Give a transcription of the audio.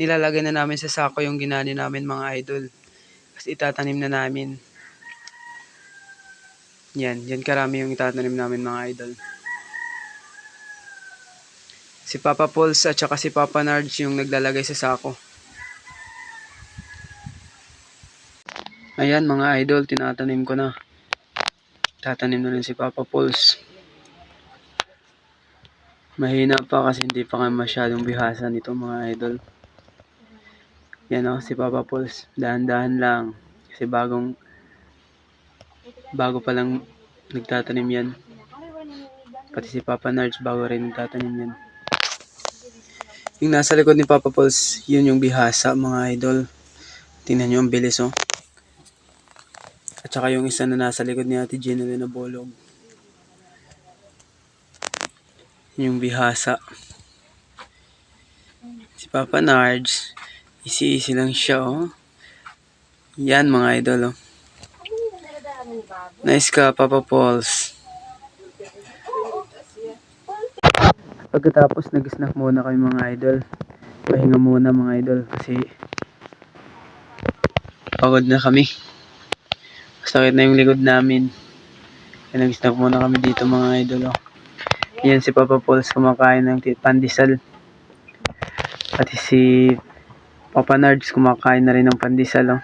nilalagay na namin sa sako yung ginani namin mga idol. Tapos itatanim na namin. Yan karami yung itatanim namin mga idol. Si Papa Pauls at saka si Papa Nards yung naglalagay sa sako. Ayan mga idol, tinatanim ko na. Tatanim na rin si Papa Pauls. Mahina pa kasi hindi pa kami masyadong bihasa nito mga idol. Yan o, si Papa Pauls. Dahan-dahan lang. Kasi bago pa lang nagtatanim yan. Pati si Papa Nards bago rin nagtatanim yan. Yung nasa likod ni Papa Pauls, yun yung bihasa mga idol. Tingnan nyo ang bilis oh. At saka yung isa na nasa likod ni Ate Gina na bolog. Yung bihasa. Si Papa Nards, easy lang siya oh. Yan mga idol oh. Nice ka Papa Pauls. Pagkatapos nag-snack muna kami mga idol. Pahinga muna mga idol kasi pagod na kami. Sakit na yung likod namin. Kaya nag-snack muna kami dito mga idol oh. Yan si Papa Pauls kumakain ng pandesal. Pati si Papa Nards kumakain na rin ng pandesal oh.